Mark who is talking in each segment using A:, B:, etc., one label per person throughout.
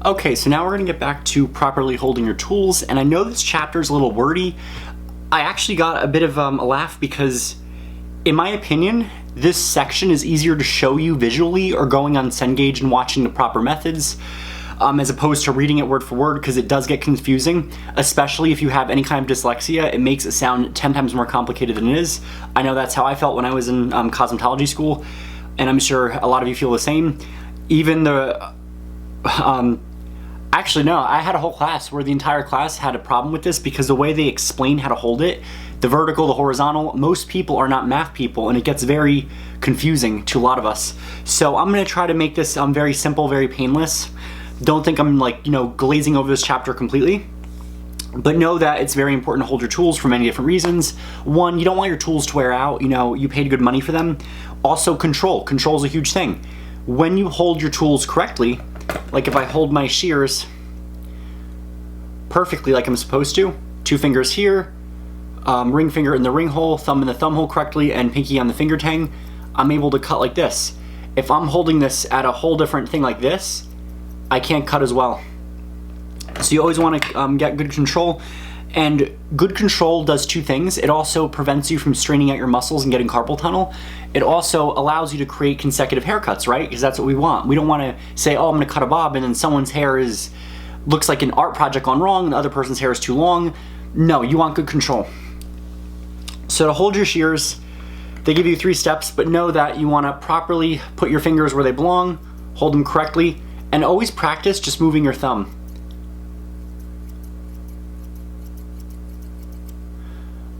A: Okay, so now we're gonna get back to properly holding your tools, and I know this chapter is a little wordy. I actually got a bit of a laugh because, in my opinion, this section is easier to show you visually or going on Cengage and watching the proper methods, as opposed to reading it word for word, because it does get confusing, especially if you have any kind of dyslexia. It makes it sound 10 times more complicated than it is. I know that's how I felt when I was in cosmetology school, and I'm sure a lot of you feel the same. Even the actually, no, I had a whole class where the entire class had a problem with this because the way they explain how to hold it, the vertical, the horizontal, most people are not math people, and it gets very confusing to a lot of us. So I'm gonna try to make this very simple, very painless. Don't think I'm glazing over this chapter completely, but know that it's very important to hold your tools for many different reasons. One, you don't want your tools to wear out. You paid good money for them. Also, control. Control is a huge thing. When you hold your tools correctly, like if I hold my shears perfectly like I'm supposed to, 2 fingers here, ring finger in the ring hole, thumb in the thumb hole correctly, and pinky on the finger tang, I'm able to cut like this. If I'm holding this at a whole different thing like this, I can't cut as well. So you always want to get good control, and good control does 2 things. It also prevents you from straining out your muscles and getting carpal tunnel. It also allows you to create consecutive haircuts, right? Because that's what we want. We don't want to say, oh, I'm going to cut a bob, and then someone's hair looks like an art project gone wrong, and the other person's hair is too long. No, you want good control. So to hold your shears, they give you 3 steps, but know that you want to properly put your fingers where they belong, hold them correctly, and always practice just moving your thumb.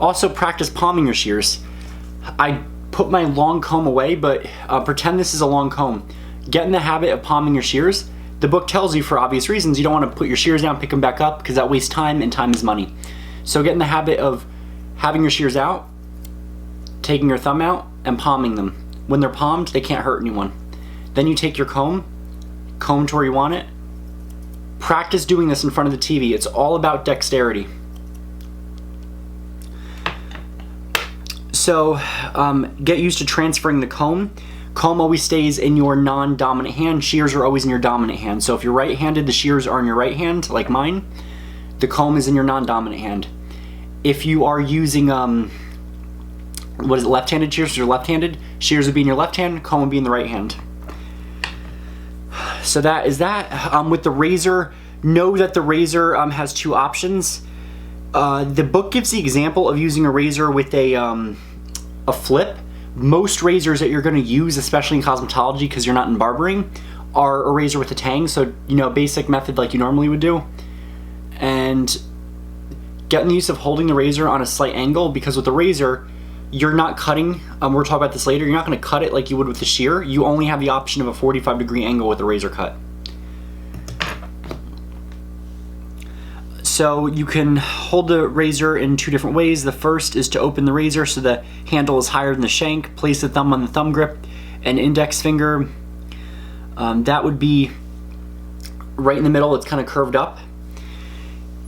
A: Also practice palming your shears. I put my long comb away, but pretend this is a long comb. Get in the habit of palming your shears. The book tells you, for obvious reasons, you don't want to put your shears down, pick them back up, because that wastes time, and time is money. So get in the habit of having your shears out, taking your thumb out, and palming them. When they're palmed, they can't hurt anyone. Then you take your comb to where you want it. Practice doing this in front of the TV. It's all about dexterity. So get used to transferring the comb. Comb always stays in your non-dominant hand. Shears are always in your dominant hand. So if you're right-handed, the shears are in your right hand, like mine. The comb is in your non-dominant hand. If you are using, left-handed shears? If you're left-handed, shears would be in your left hand, comb would be in the right hand. So that is that. With the razor, know that the razor has 2 options. The book gives the example of using a razor with a flip. Most razors that you're going to use, especially in cosmetology because you're not in barbering, are a razor with a tang, so basic method like you normally would do. And get in the use of holding the razor on a slight angle, because with the razor, you're not cutting, we'll talk about this later, you're not going to cut it like you would with the shear. You only have the option of a 45-degree angle with a razor cut. So you can hold the razor in 2 different ways. The first is to open the razor so the handle is higher than the shank. Place the thumb on the thumb grip and index finger. That would be right in the middle. It's kind of curved up.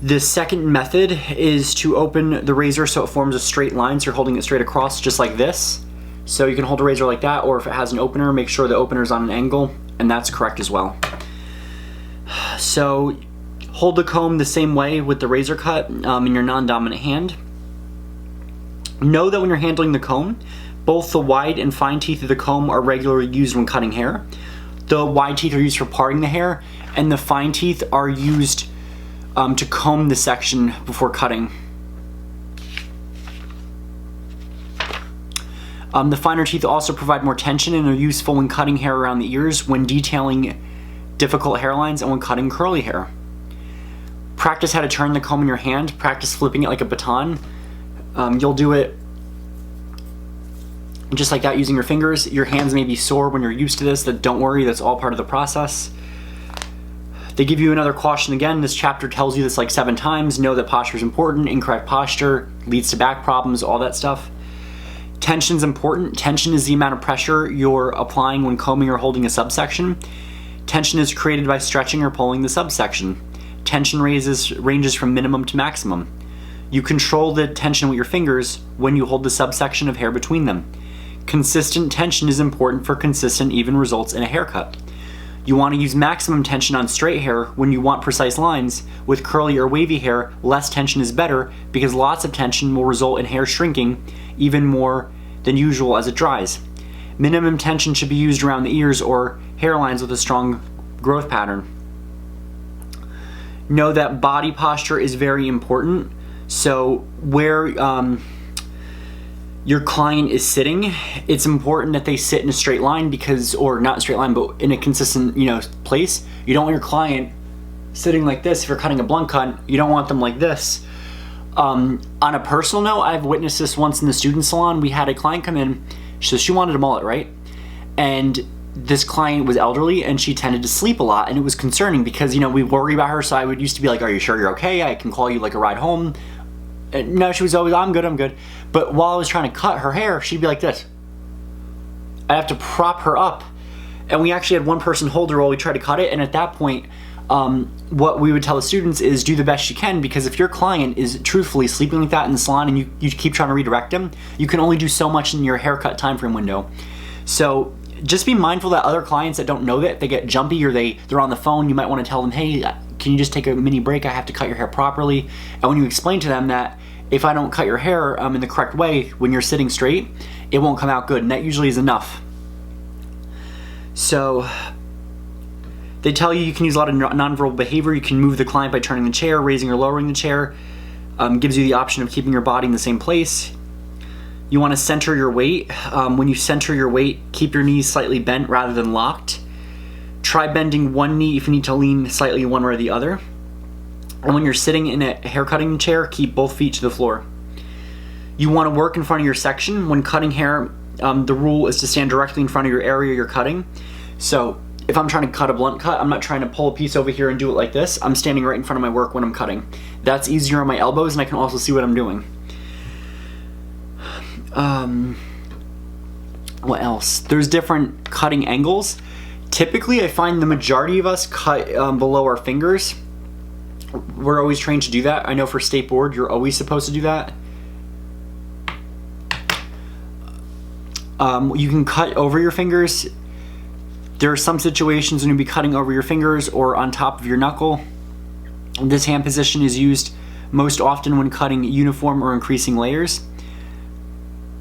A: The second method is to open the razor so it forms a straight line, so you're holding it straight across just like this. So you can hold a razor like that, or if it has an opener, make sure the opener is on an angle, and that's correct as well. So hold the comb the same way with the razor cut in your non-dominant hand. Know that when you're handling the comb, both the wide and fine teeth of the comb are regularly used when cutting hair. The wide teeth are used for parting the hair, and the fine teeth are used to comb the section before cutting. The finer teeth also provide more tension and are useful when cutting hair around the ears, when detailing difficult hairlines, and when cutting curly hair. Practice how to turn the comb in your hand. Practice flipping it like a baton. You'll do it just like that using your fingers. Your hands may be sore when you're used to this. Don't worry, that's all part of the process. They give you another caution again. This chapter tells you this like 7 times. Know that posture is important. Incorrect posture leads to back problems, all that stuff. Tension is important. Tension is the amount of pressure you're applying when combing or holding a subsection. Tension is created by stretching or pulling the subsection. Tension ranges from minimum to maximum. You control the tension with your fingers when you hold the subsection of hair between them. Consistent tension is important for consistent, even results in a haircut. You want to use maximum tension on straight hair when you want precise lines. With curly or wavy hair, less tension is better because lots of tension will result in hair shrinking even more than usual as it dries. Minimum tension should be used around the ears or hairlines with a strong growth pattern. Know that body posture is very important. So where your client is sitting, it's important that they sit in a straight line because, or not a straight line, but in a consistent, place. You don't want your client sitting like this. If you're cutting a blunt cut, you don't want them like this. On a personal note, I've witnessed this once in the student salon. We had a client come in, so she wanted a mullet, right? And this client was elderly and she tended to sleep a lot, and it was concerning because, we worry about her. So I would used to be like, are you sure you're okay? I can call you like a ride home. And no, she was always, I'm good. But while I was trying to cut her hair, she'd be like this. I have to prop her up. And we actually had one person hold her while we tried to cut it. And at that point, what we would tell the students is do the best you can, because if your client is truthfully sleeping like that in the salon and you keep trying to redirect them, you can only do so much in your haircut time frame window. So just be mindful that other clients that don't know that, if they get jumpy or they're on the phone, you might want to tell them, hey, can you just take a mini break? I have to cut your hair properly. And when you explain to them that if I don't cut your hair in the correct way when you're sitting straight, it won't come out good, and that usually is enough. So they tell you can use a lot of nonverbal behavior. You can move the client by turning the chair, raising or lowering the chair. Gives you the option of keeping your body in the same place. You want to center your weight. When you center your weight, keep your knees slightly bent rather than locked. Try bending one knee if you need to lean slightly one way or the other. And when you're sitting in a hair cutting chair, keep both feet to the floor. You want to work in front of your section. When cutting hair, the rule is to stand directly in front of your area you're cutting. So if I'm trying to cut a blunt cut, I'm not trying to pull a piece over here and do it like this. I'm standing right in front of my work when I'm cutting. That's easier on my elbows, and I can also see what I'm doing. What else? There's different cutting angles. Typically, I find the majority of us cut below our fingers. We're always trained to do that. I know for state board, you're always supposed to do that. You can cut over your fingers. There are some situations when you'll be cutting over your fingers or on top of your knuckle. This hand position is used most often when cutting uniform or increasing layers.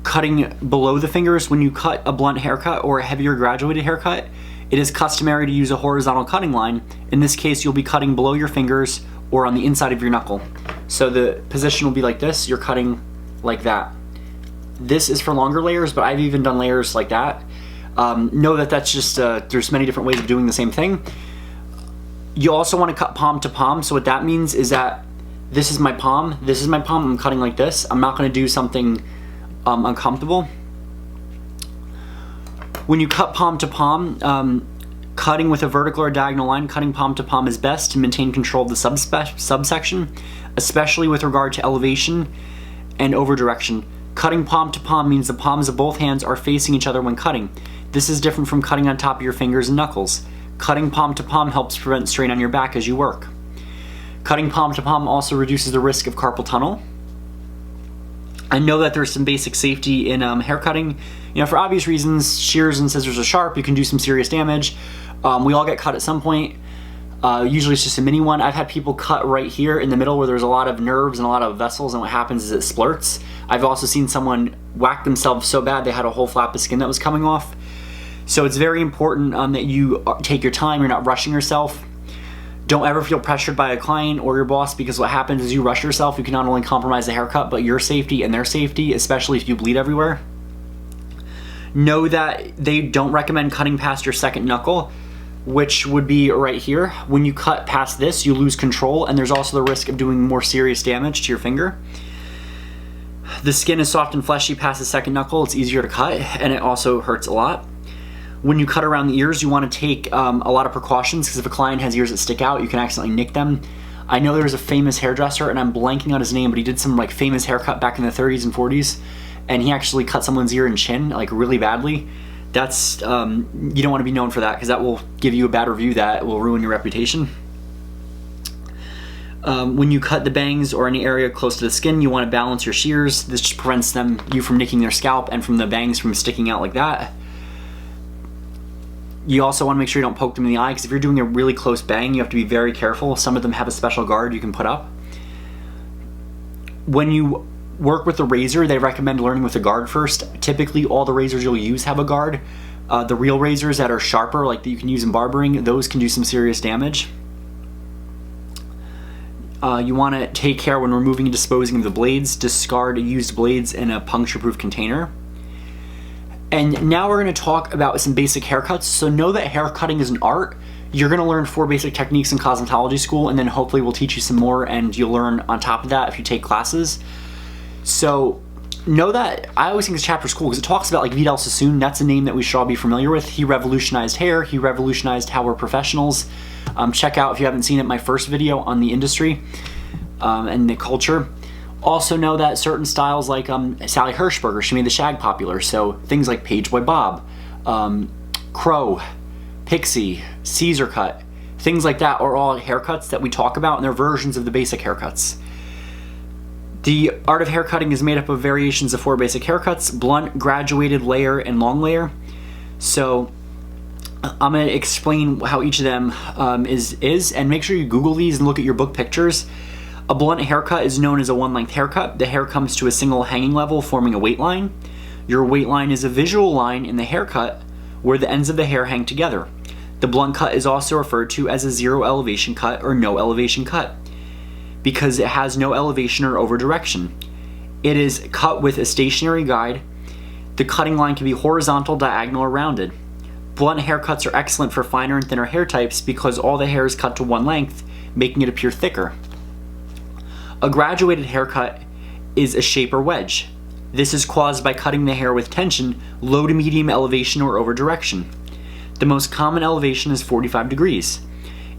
A: Cutting below the fingers, when you cut a blunt haircut or a heavier graduated haircut, it is customary to use a horizontal cutting line. In this case, you'll be cutting below your fingers or on the inside of your knuckle. So the position will be like this. You're cutting like that. This is for longer layers, but I've even done layers like that. Know that that's just, there's many different ways of doing the same thing. You also want to cut palm to palm. So what that means is that this is my palm, I'm cutting like this. I'm not going to do something uncomfortable. When you cut palm to palm, cutting with a vertical or diagonal line, cutting palm to palm is best to maintain control of the subsection, especially with regard to elevation and over direction. Cutting palm to palm means the palms of both hands are facing each other when cutting. This is different from cutting on top of your fingers and knuckles. Cutting palm to palm helps prevent strain on your back as you work. Cutting palm to palm also reduces the risk of carpal tunnel. I know that there's some basic safety in hair cutting. For obvious reasons, shears and scissors are sharp. You can do some serious damage. We all get cut at some point. Usually it's just a mini one. I've had people cut right here in the middle where there's a lot of nerves and a lot of vessels, and what happens is it splurts. I've also seen someone whack themselves so bad they had a whole flap of skin that was coming off. So it's very important that you take your time, you're not rushing yourself. Don't ever feel pressured by a client or your boss, because what happens is you rush yourself. You can not only compromise the haircut, but your safety and their safety, especially if you bleed everywhere. Know that they don't recommend cutting past your second knuckle, which would be right here. When you cut past this, you lose control, and there's also the risk of doing more serious damage to your finger. The skin is soft and fleshy past the second knuckle. It's easier to cut, and it also hurts a lot. When you cut around the ears, you want to take a lot of precautions, because if a client has ears that stick out, you can accidentally nick them. I know there's a famous hairdresser, and I'm blanking on his name, but he did some famous haircut back in the 30s and 40s, and he actually cut someone's ear and chin really badly. That's you don't want to be known for that, because that will give you a bad review that will ruin your reputation. When you cut the bangs or any area close to the skin, you want to balance your shears. This just prevents you from nicking their scalp and from the bangs from sticking out like that. You also want to make sure you don't poke them in the eye, because if you're doing a really close bang, you have to be very careful. Some of them have a special guard you can put up. When you work with the razor, they recommend learning with a guard first. Typically, all the razors you'll use have a guard. The real razors that are sharper, like that you can use in barbering, those can do some serious damage. You want to take care when removing and disposing of the blades. Discard used blades in a puncture-proof container. And now we're going to talk about some basic haircuts. So know that hair cutting is an art. You're going to learn 4 basic techniques in cosmetology school, and then hopefully we'll teach you some more, and you'll learn on top of that if you take classes. So know that I always think this chapter is cool because it talks about like Vidal Sassoon. That's a name that we should all be familiar with. He revolutionized hair. He revolutionized how we're professionals. Check out, if you haven't seen it, my first video on the industry and the culture. Also know that certain styles like Sally Hershberger, she made the shag popular. So things like Pageboy Bob, Crow, Pixie, Caesar cut, things like that are all haircuts that we talk about, and they're versions of the basic haircuts. The art of haircutting is made up of variations of 4 basic haircuts: blunt, graduated, layer, and long layer. So I'm going to explain how each of them is, and make sure you Google these and look at your book pictures. A blunt haircut is known as a one-length haircut. The hair comes to a single hanging level, forming a weight line. Your weight line is a visual line in the haircut where the ends of the hair hang together. The blunt cut is also referred to as a zero elevation cut or no elevation cut because it has no elevation or over direction. It is cut with a stationary guide. The cutting line can be horizontal, diagonal, or rounded. Blunt haircuts are excellent for finer and thinner hair types because all the hair is cut to one length, making it appear thicker. A graduated haircut is a shape or wedge. This is caused by cutting the hair with tension, low to medium elevation, or over direction. The most common elevation is 45 degrees.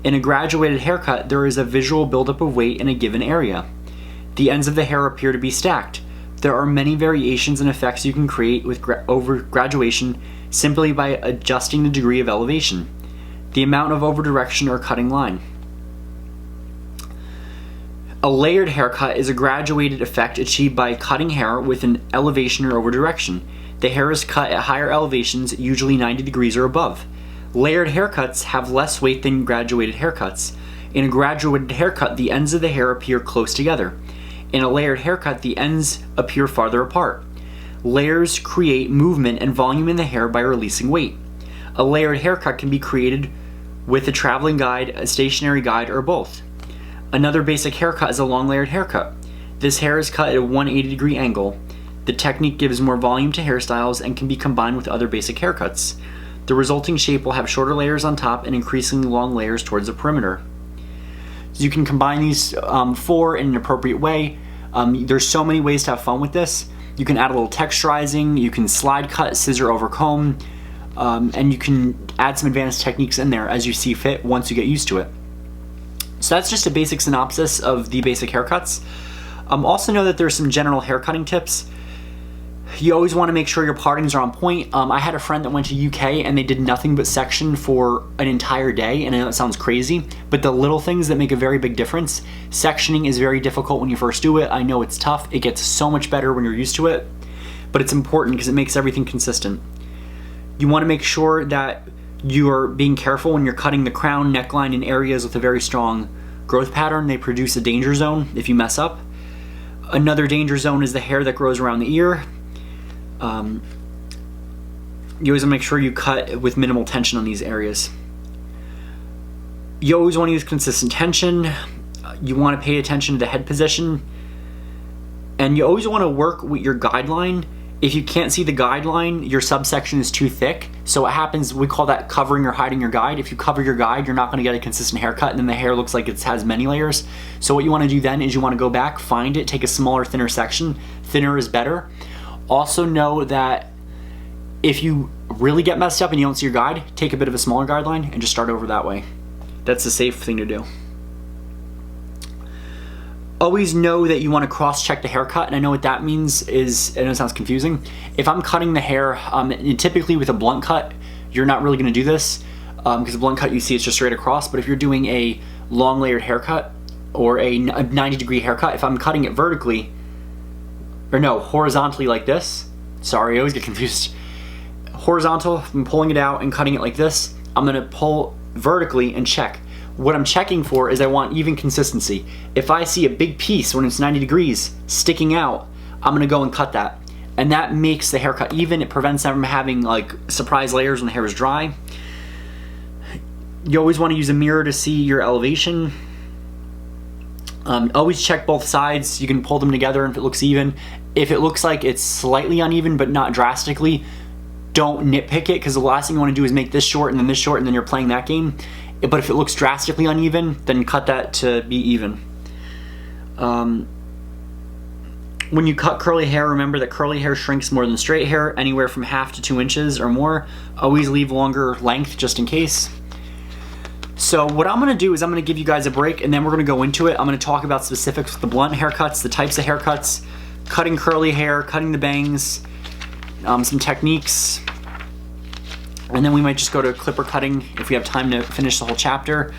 A: In a graduated haircut, there is a visual buildup of weight in a given area. The ends of the hair appear to be stacked. There are many variations and effects you can create with over graduation simply by adjusting the degree of elevation, the amount of over direction or cutting line. A layered haircut is a graduated effect achieved by cutting hair with an elevation or over direction. The hair is cut at higher elevations, usually 90 degrees or above. Layered haircuts have less weight than graduated haircuts. In a graduated haircut, the ends of the hair appear close together. In a layered haircut, the ends appear farther apart. Layers create movement and volume in the hair by releasing weight. A layered haircut can be created with a traveling guide, a stationary guide, or both. Another basic haircut is a long layered haircut. This hair is cut at a 180-degree angle. The technique gives more volume to hairstyles and can be combined with other basic haircuts. The resulting shape will have shorter layers on top and increasingly long layers towards the perimeter. So you can combine these 4 in an appropriate way. There's so many ways to have fun with this. You can add a little texturizing, you can slide cut, scissor over comb, and you can add some advanced techniques in there as you see fit once you get used to it. So that's just a basic synopsis of the basic haircuts. Also know that there's some general haircutting tips. You always want to make sure your partings are on point. I had a friend that went to UK and they did nothing but section for an entire day, and I know it sounds crazy, but the little things that make a very big difference. Sectioning is very difficult when you first do it. I know it's tough. It gets so much better when you're used to it, but it's important because it makes everything consistent. You want to make sure that you're being careful when you're cutting the crown, neckline, in areas with a very strong growth pattern. They produce a danger zone if you mess up. Another danger zone is the hair that grows around the ear. You always want to make sure you cut with minimal tension on these areas. You always want to use consistent tension. You want to pay attention to the head position. And you always want to work with your guideline. If you can't see the guideline, your subsection is too thick. So what happens, we call that covering or hiding your guide. If you cover your guide, you're not going to get a consistent haircut, and then the hair looks like it has many layers. So what you want to do then is you want to go back, find it, take a smaller, thinner section. Thinner is better. Also know that if you really get messed up and you don't see your guide, take a bit of a smaller guideline and just start over that way. That's the safe thing to do. Always know that you want to cross-check the haircut, and I know what that means is, I know it sounds confusing. If I'm cutting the hair, typically with a blunt cut, you're not really going to do this because a blunt cut you see it's just straight across, but if you're doing a long layered haircut or a 90-degree haircut, if I'm cutting it vertically, or no, horizontally like this, sorry, I always get confused. horizontal, I'm pulling it out and cutting it like this. I'm gonna pull vertically and check. What I'm checking for is I want even consistency. If I see a big piece when it's 90 degrees sticking out, I'm gonna go and cut that. And that makes the haircut even. It prevents them from having like surprise layers when the hair is dry. You always wanna use a mirror to see your elevation. Always check both sides. You can pull them together if it looks even. If it looks like it's slightly uneven but not drastically, don't nitpick it, because the last thing you want to do is make this short and then this short and then you're playing that game. But if it looks drastically uneven, then cut that to be even. When you cut curly hair, remember that curly hair shrinks more than straight hair, anywhere from 1/2 to 2 inches or more. Always leave longer length just in case. So what I'm gonna do is I'm gonna give you guys a break and then we're gonna go into it. I'm gonna talk about specifics with the blunt haircuts, the types of haircuts, cutting curly hair, cutting the bangs, some techniques, and then we might just go to clipper cutting if we have time to finish the whole chapter.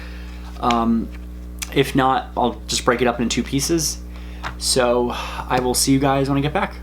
A: If not, I'll just break it up into 2 pieces. So I will see you guys when I get back.